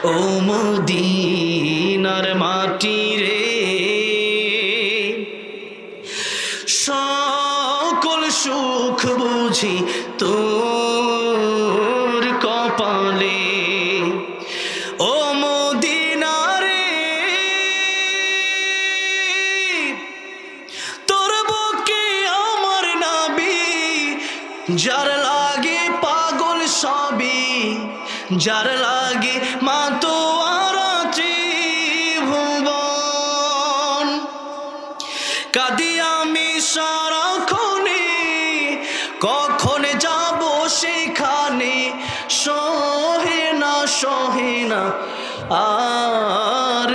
ও মদিনার মাটি রে, সকল সুখ বুঝি তোর কপালে। ও মদিনা রে, তোর বুকে আমার নবী, যার লাগে পাগল সবই, যার লাগে মাতোয়ারা ত্রিভুবন। কাঁদি আমি সারাক্ষণে, কখন যাব সেখানে, সহে না আর